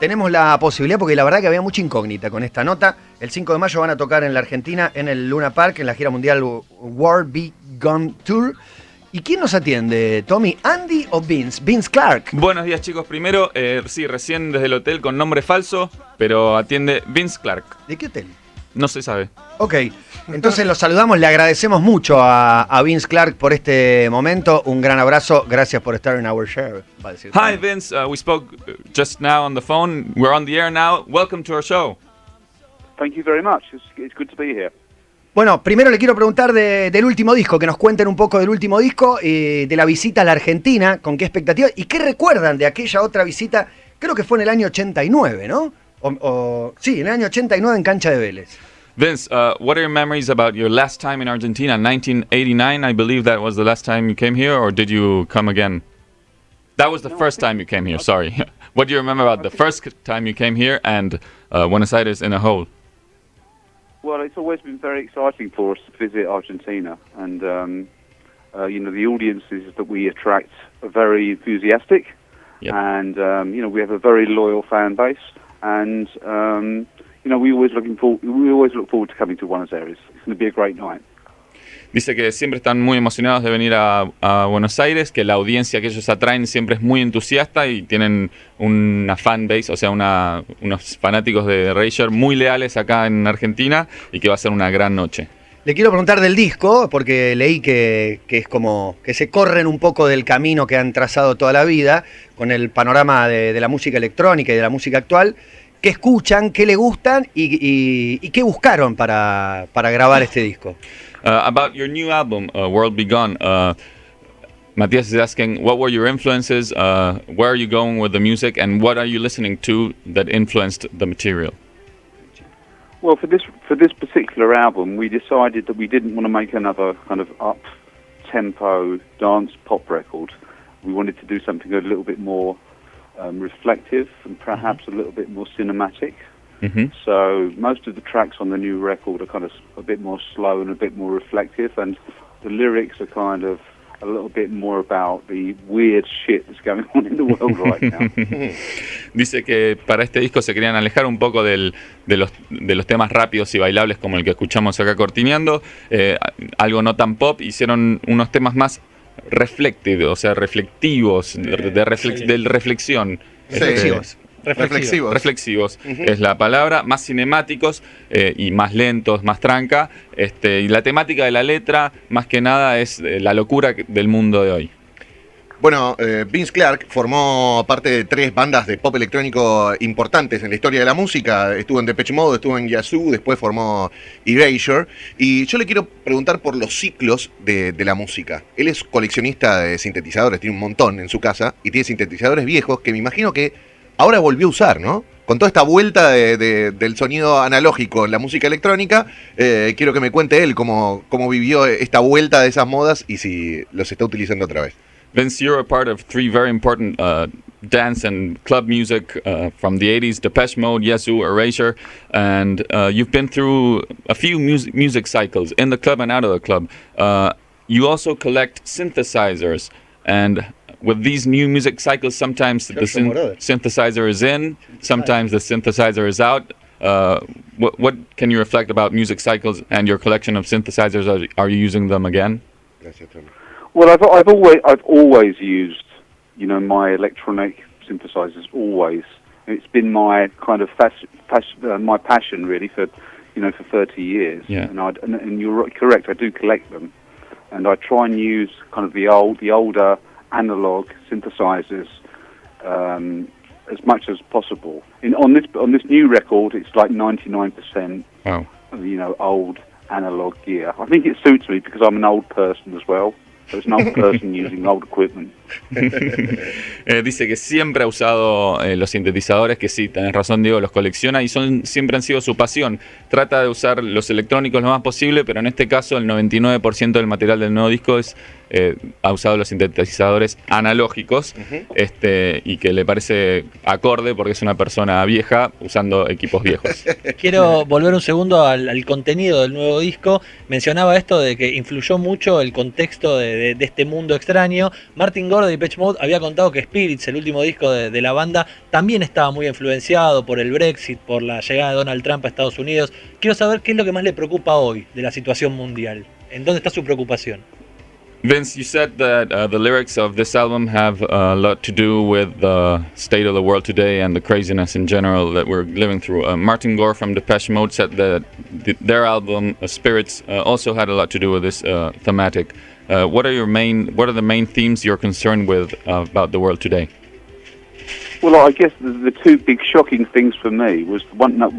tenemos la posibilidad, porque la verdad que había mucha incógnita con esta nota. El 5 de mayo van a tocar en la Argentina, en el Luna Park, en la gira mundial World Be Gone Tour. ¿Y quién nos atiende, Tommy? ¿Andy o Vince? Vince Clarke. Buenos días, chicos. Primero, sí, recién desde el hotel con nombre falso, pero atiende Vince Clarke. ¿De qué hotel? No se sabe. Ok, entonces los saludamos, le agradecemos mucho a Vince Clarke por este momento. Un gran abrazo, gracias por estar en our show. Hi Vince, we spoke just now on the phone. We're on the air now. Welcome to our show. Thank you very much. It's good to be here. Bueno, primero le quiero preguntar del último disco, que nos cuenten un poco del último disco, de la visita a la Argentina, con qué expectativas y qué recuerdan de aquella otra visita, creo que fue en el año 89, ¿no? Sí, en el año 89 en Cancha de Vélez. Vince, what are your memories about your last time in Argentina? 1989, I believe that was the last time you came here, or did you come again? That was the first time you came here, sorry. What do you remember about the first time you came here and Buenos Aires in a whole? Well, it's always been very exciting for us to visit Argentina, and the audiences that we attract are very enthusiastic, Yep. and we have a very loyal fan base, and we always look forward to coming to Buenos Aires. It's going to be a great night. Dice que siempre están muy emocionados de venir a Buenos Aires, que la audiencia que ellos atraen siempre es muy entusiasta y tienen una fan base, o sea, unos fanáticos de Erasure muy leales acá en Argentina y que va a ser una gran noche. Le quiero preguntar del disco, porque leí que es como que se corren un poco del camino que han trazado toda la vida, con el panorama de la música electrónica y de la música actual. ¿Qué escuchan, qué le gustan y qué buscaron para grabar este disco? About your new album, World Be Gone, Matías is asking, what were your influences, where are you going with the music, and what are you listening to that influenced the material? Well, for this particular album, we decided that we didn't want to make another kind of up-tempo dance pop record. We wanted to do something a little bit more reflective and perhaps a little bit more cinematic. Mm-hmm. So most of the tracks on the new record are kind of a bit more slow and a bit more reflective, and the lyrics are kind of a little bit more about the weird shit that's going on in the world right now. Dice que para este disco se querían alejar un poco de los temas rápidos y bailables como el que escuchamos acá cortineando, algo no tan pop, hicieron unos temas más reflective, o sea, reflectivos, de reflexión. Reflexivos. Reflexivos es la palabra, más cinemáticos y más lentos, más tranca. Y la temática de la letra, más que nada, es la locura del mundo de hoy. Bueno, Vince Clarke formó parte de 3 bandas de pop electrónico importantes en la historia de la música. Estuvo en Depeche Mode, estuvo en Yazoo, después formó Erasure. Y yo le quiero preguntar por los ciclos de la música. Él es coleccionista de sintetizadores, tiene un montón en su casa, y tiene sintetizadores viejos que me imagino que ahora volvió a usar, ¿no? Con toda esta vuelta del sonido analógico en la música electrónica, quiero que me cuente él cómo vivió esta vuelta de esas modas y si los está utilizando otra vez. Vince, you're a part of 3 very important dance and club music from the 80s, Depeche Mode, Yazoo, Erasure, and you've been through a few music cycles in the club and out of the club. You also collect synthesizers, and with these new music cycles, sometimes the synthesizer is in, sometimes the synthesizer is out. What can you reflect about music cycles and your collection of synthesizers? Are you using them again? Well, I've always used, my electronic synthesizers. Always, it's been my kind of my passion really for 30 years. Yeah. And you're correct. I do collect them, and I try and use kind of the older analog synthesizers as much as possible. On this new record, it's like 99%. Wow. Old analog gear. I think it suits me because I'm an old person as well. So it's an old person using old equipment. Dice que siempre ha usado los sintetizadores, que sí, tenés razón, Diego, los colecciona y siempre han sido su pasión. Trata de usar los electrónicos lo más posible, pero en este caso el 99% del material del nuevo disco ha usado los sintetizadores analógicos, y que le parece acorde porque es una persona vieja usando equipos viejos. Quiero volver un segundo al contenido del nuevo disco. Mencionaba esto de que influyó mucho el contexto de de este mundo extraño. Martin Gore de Depeche Mode había contado que Spirits, el último disco de la banda, también estaba muy influenciado por el Brexit, por la llegada de Donald Trump a Estados Unidos. Quiero saber qué es lo que más le preocupa hoy de la situación mundial. ¿En dónde está su preocupación? Vince, you said that the lyrics of this album have a lot to do with the state of the world today and the craziness in general that we're living through. Martin Gore from Depeche Mode said that their album Spirits also had a lot to do with this thematic. What are the main themes you're concerned with about the world today? Well, I guess the two big shocking things for me was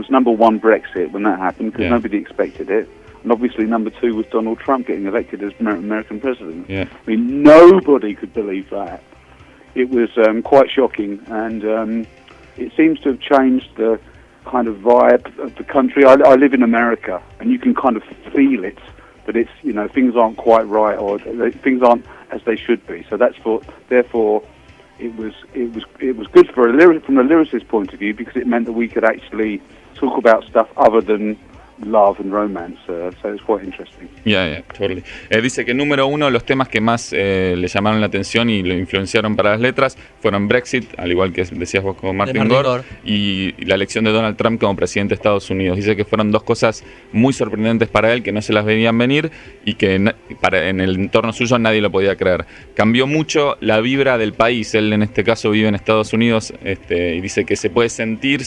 number one, Brexit, when that happened, because nobody expected it. And obviously number two was Donald Trump getting elected as American president. Yeah. I mean, nobody could believe that. It was quite shocking, and it seems to have changed the kind of vibe of the country. I live in America, and you can kind of feel it, that it's, you know, things aren't quite right, or things aren't as they should be. So therefore, it was good from a lyricist point of view, because it meant that we could actually talk about stuff other than love and romance, so it's quite interesting. Yeah, totally. Dice que número uno, los temas que más le llamaron la atención y lo influenciaron para las letras fueron Brexit, al igual que decías vos con Martin Gore, y la elección de Donald Trump como presidente de Estados Unidos. Dice que fueron dos cosas muy sorprendentes para él, que no se las veían venir y que en el entorno suyo nadie lo podía creer. Cambió mucho la vibra del país. Él en este caso vive en Estados Unidos, y dice que se puede sentir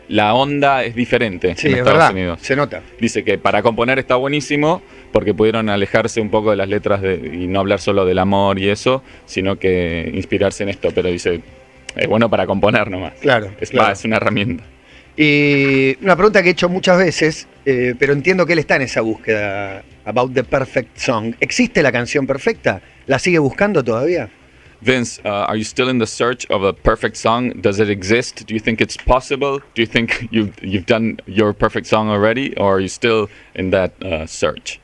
la onda es diferente en Estados Unidos. Se nota. Dice que para componer está buenísimo porque pudieron alejarse un poco de las letras y no hablar solo del amor y eso, sino que inspirarse en esto. Pero dice, es bueno para componer nomás. Claro. Es una herramienta. Y una pregunta que he hecho muchas veces, pero entiendo que él está en esa búsqueda, about the perfect song. ¿Existe la canción perfecta? ¿La sigue buscando todavía? Vince, are you still in the search of a perfect song? Does it exist? Do you think it's possible? Do you think you've done your perfect song already, or are you still in that search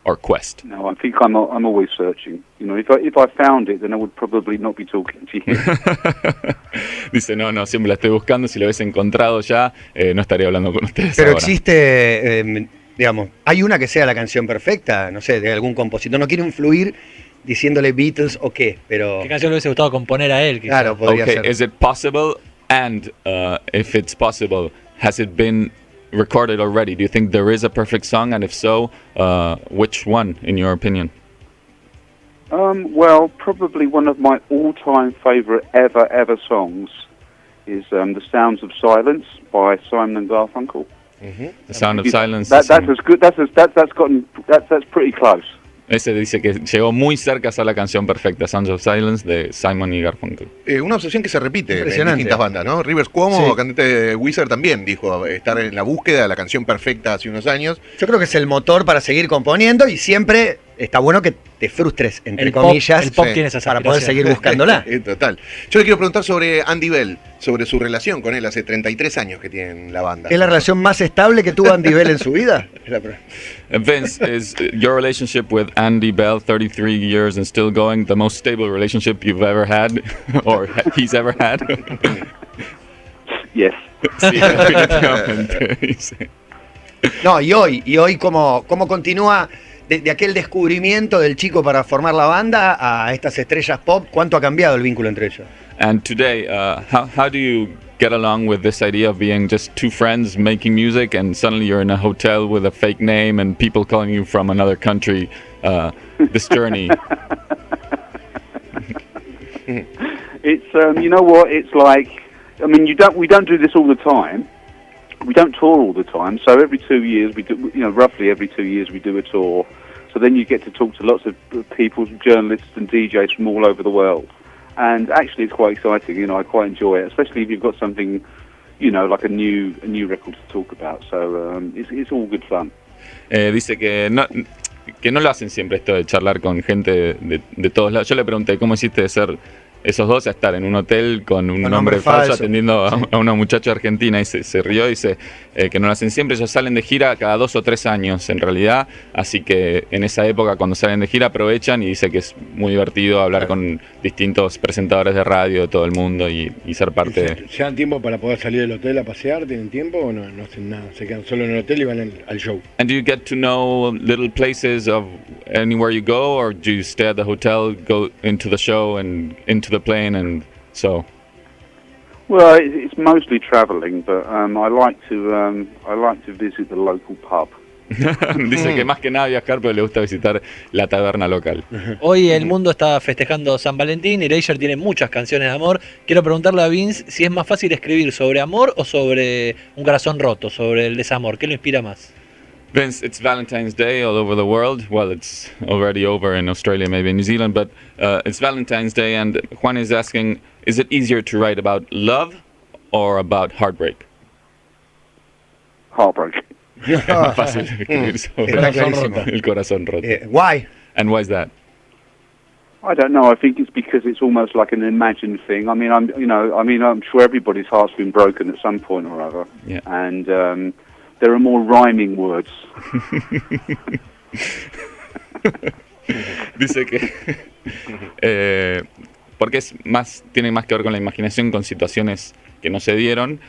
or quest? No, I think I'm always searching. You know, if I found it, then I would probably not be talking to you. Dice, no, siempre la estoy buscando. Si lo hubiese encontrado ya, no estaría hablando con ustedes. Pero ahora. existe, digamos, ¿hay una que sea la canción perfecta? No sé, de algún compositor. No quiero influir diciéndole Beatles o qué, pero... ¿Qué canción le hubiese gustado componer a él? Quizá? Claro, podría ser. Is it possible? And if it's possible, has it been recorded already? Do you think there is a perfect song? And if so, which one, in your opinion? Well, probably one of my all-time favourite ever songs is The Sounds of Silence by Simon and Garfunkel. Mm-hmm. The Sound of Silence. That's as good. That's pretty close. Ese dice que llegó muy cerca a ser la canción perfecta, Sounds of Silence, de Simon y Garfunkel. Una obsesión que se repite en distintas bandas, ¿no? Rivers Cuomo, cantante de Wizard, también dijo estar en la búsqueda de la canción perfecta hace unos años. Yo creo que es el motor para seguir componiendo y siempre está bueno que te frustres, entre comillas, el pop tiene esa para poder seguir buscándola. Total. Yo le quiero preguntar sobre Andy Bell, sobre su relación con él. Hace 33 años que tienen la banda. ¿Es la relación más estable que tuvo Andy Bell en su vida? Vince, is your relationship with Andy Bell, 33 years and still going, the most stable relationship you've ever had, or he's ever had? Yes. Sí, definitivamente. Dice. No, y hoy cómo continúa de aquel descubrimiento del chico para formar la banda a estas estrellas pop, ¿cuánto ha cambiado el vínculo entre ellos? And today, how do you get along with this idea of being just two friends making music and suddenly you're in a hotel with a fake name and people calling you from another country, this journey? It's you know what, it's like, I mean, we don't do this all the time. We don't tour all the time, so every 2 years we do, you know, roughly every 2 years we do a tour. So then you get to talk to lots of people, journalists and DJs from all over the world. And actually it's quite exciting, you know, I quite enjoy it, especially if you've got something, you know, like a new record to talk about. So it's all good fun. Dice que no lo hacen siempre esto de charlar con gente de todos lados. Yo le pregunté, ¿cómo hiciste de ser esos dos a estar en un hotel con un Con nombre nombre falso falso. atendiendo a una muchacha argentina y se rió y dice que no lo hacen siempre. Ellos salen de gira cada 2 o 3 años en realidad, así que en esa época cuando salen de gira aprovechan y dice que es muy divertido hablar con distintos presentadores de radio de todo el mundo y ser parte de... ¿Se dan tiempo para poder salir del hotel a pasear? ¿Tienen tiempo o no hacen nada? ¿Se quedan solo en el hotel y van al show? And do you get to know little places of anywhere you go, or do you stay at the hotel, go into the show and into the plane, and so? Well, it's mostly travelling, but I like to visit the local pub. Dice que más que nada viajar, pero le gusta visitar la taberna local. Hoy el mundo está festejando San Valentín, Erasure tiene muchas canciones de amor. Quiero preguntarle a Vince si es más fácil escribir sobre amor o sobre un corazón roto, sobre el desamor. ¿Qué lo inspira más? Vince, it's Valentine's Day all over the world. Well, it's already over in Australia, maybe in New Zealand, but it's Valentine's Day, and Juan is asking, is it easier to write about love or about heartbreak? Heartbreak. Es más fácil escribir sobre Está clarísimo. el corazón roto. Why? And why is that? I don't know. I think it's because it's almost like an imagined thing. I mean, I'm sure everybody's heart's been broken at some point or other, Yeah. and there are more rhyming words. Dice que porque tiene más que ver con la imaginación, con situaciones que no se dieron,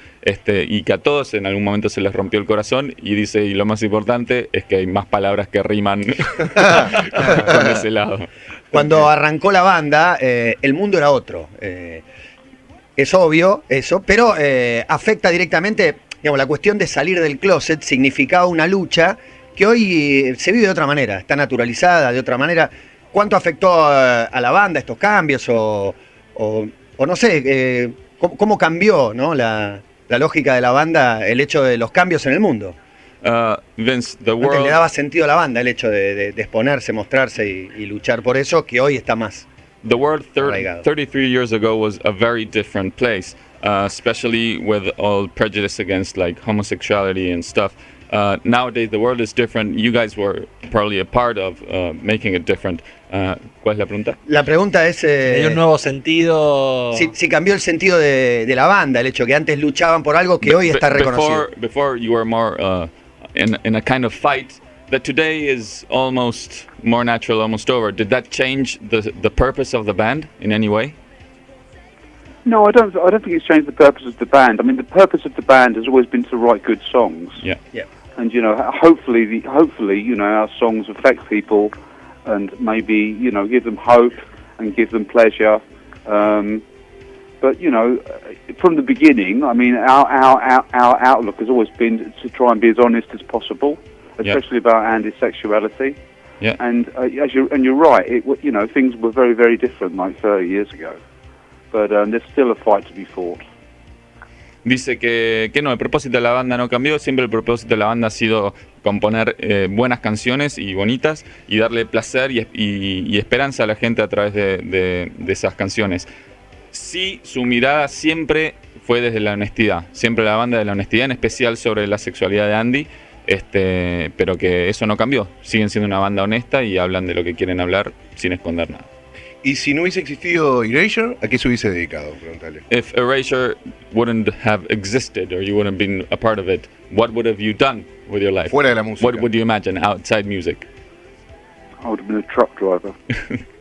y que a todos en algún momento se les rompió el corazón, y dice, y lo más importante es que hay más palabras que riman con ese lado. Cuando arrancó la banda, el mundo era otro. Es obvio eso, pero afecta directamente, digamos, la cuestión de salir del closet significaba una lucha que hoy se vive de otra manera, está naturalizada de otra manera. ¿Cuánto afectó a la banda estos cambios? O no sé, ¿cómo cambió, ¿no? la lógica de la banda, el hecho de los cambios en el mundo? Vince, the Antes world... le daba sentido a la banda el hecho de exponerse, mostrarse y luchar por eso, que hoy está más. The world arraigado. 33 years ago was a very different place, especially with all prejudice against like homosexuality and stuff. Nowadays the world is different. You guys were probably a part of making it different. ¿Cuál es la pregunta? La pregunta es Hay un nuevo sentido. si cambió el sentido de la banda, el hecho que antes luchaban por algo que hoy está reconocido. Before you were more in a kind of fight that today is almost more natural, almost over. Did that change the purpose of the band in any way? No, I don't think it's changed the purpose of the band. I mean, the purpose of the band has always been to write good songs. Yeah. Yeah. And hopefully, our songs affect people, and maybe give them hope and give them pleasure. But from the beginning, I mean, our outlook has always been to try and be as honest as possible, especially about Andy's sexuality. Yeah. And you're right. Things were very, very different like 30 years ago. But there's still a fight to be fought. Dice que no, el propósito de la banda no cambió, siempre el propósito de la banda ha sido componer buenas canciones y bonitas y darle placer y esperanza a la gente a través de esas canciones. Sí, su mirada siempre fue desde la honestidad, siempre la banda de la honestidad, en especial sobre la sexualidad de Andy, pero que eso no cambió, siguen siendo una banda honesta y hablan de lo que quieren hablar sin esconder nada. Y si no hubiese existido Erasure, ¿a qué se hubiese dedicado? Preguntale. If Erasure wouldn't have existed or you wouldn't been a part of it, what would have you done with your life? Fuera de la música. What would you imagine outside music? I would have been a truck driver.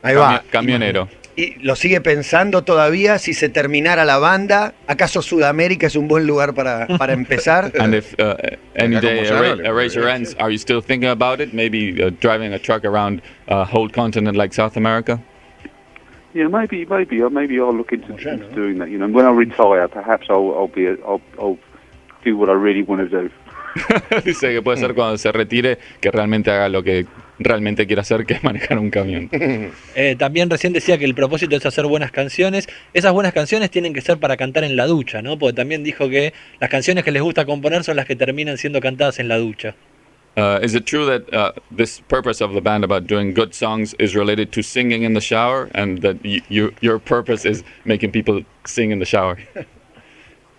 Ahí va. Camionero. ¿Y lo sigue pensando todavía si se terminara la banda? ¿Acaso Sudamérica es un buen lugar para empezar? And if any Acá day como Llano, Erasure ends, are you still thinking about it? Maybe driving a truck around a whole continent like South America? Yeah, maybe I'll look into doing that. When I retire, perhaps I'll do what I really want to do. Dice que puede ser cuando se retire que realmente haga lo que realmente quiere hacer, que es manejar un camión. También recién decía que el propósito es hacer buenas canciones. Esas buenas canciones tienen que ser para cantar en la ducha, ¿no? Porque también dijo que las canciones que les gusta componer son las que terminan siendo cantadas en la ducha. Is it true that this purpose of the band about doing good songs is related to singing in the shower, and that your purpose is making people sing in the shower?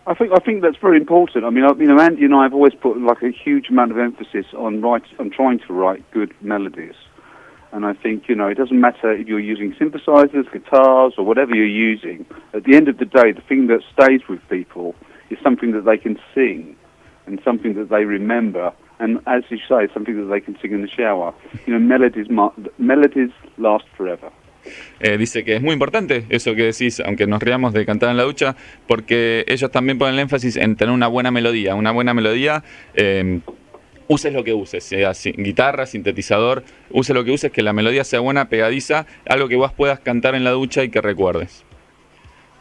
I think that's very important. I mean, Andy and I have always put like a huge amount of emphasis on trying to write good melodies, And I think, it doesn't matter if you're using synthesizers, guitars, or whatever you're using. At the end of the day, the thing that stays with people is something that they can sing and something that they remember. And as you say, something that they can sing in the shower. Melodies last forever. Dice que es muy importante eso que decís, aunque nos riamos de cantar en la ducha, porque ellos también ponen el énfasis en tener una buena melodía. Una buena melodía, uses lo que uses, sea guitarra, sintetizador, uses lo que uses, que la melodía sea buena, pegadiza, algo que vos puedas cantar en la ducha y que recuerdes.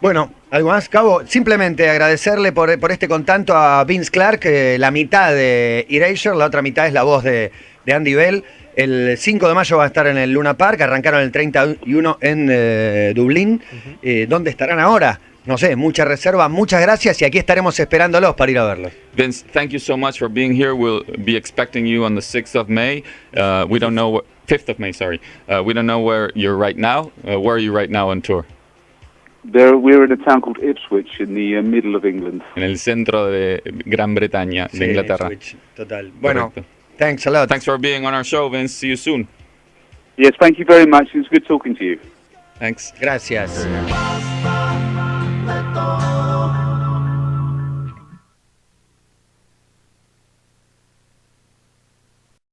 Bueno, ¿algo más, Cabo? Simplemente agradecerle por este contacto a Vince Clarke, la mitad de Erasure, la otra mitad es la voz de Andy Bell. El 5 de mayo va a estar en el Luna Park, arrancaron el 31 en Dublín. ¿Dónde estarán ahora? No sé, mucha reserva, muchas gracias y aquí estaremos esperándolos para ir a verlos. Vince, thank you so much for being here. We'll be expecting you on the 6th of May. We don't know, 5th of May, sorry. We don't know where you're right now. Where are you right now on tour? We're in a town called Ipswich in the middle of England. En el centro de Gran Bretaña, de Inglaterra. Ipswich, total. Bueno, correcto. Thanks a lot. Thanks for being on our show, Vince. See you soon. Yes, thank you very much. It was good talking to you. Thanks. Gracias.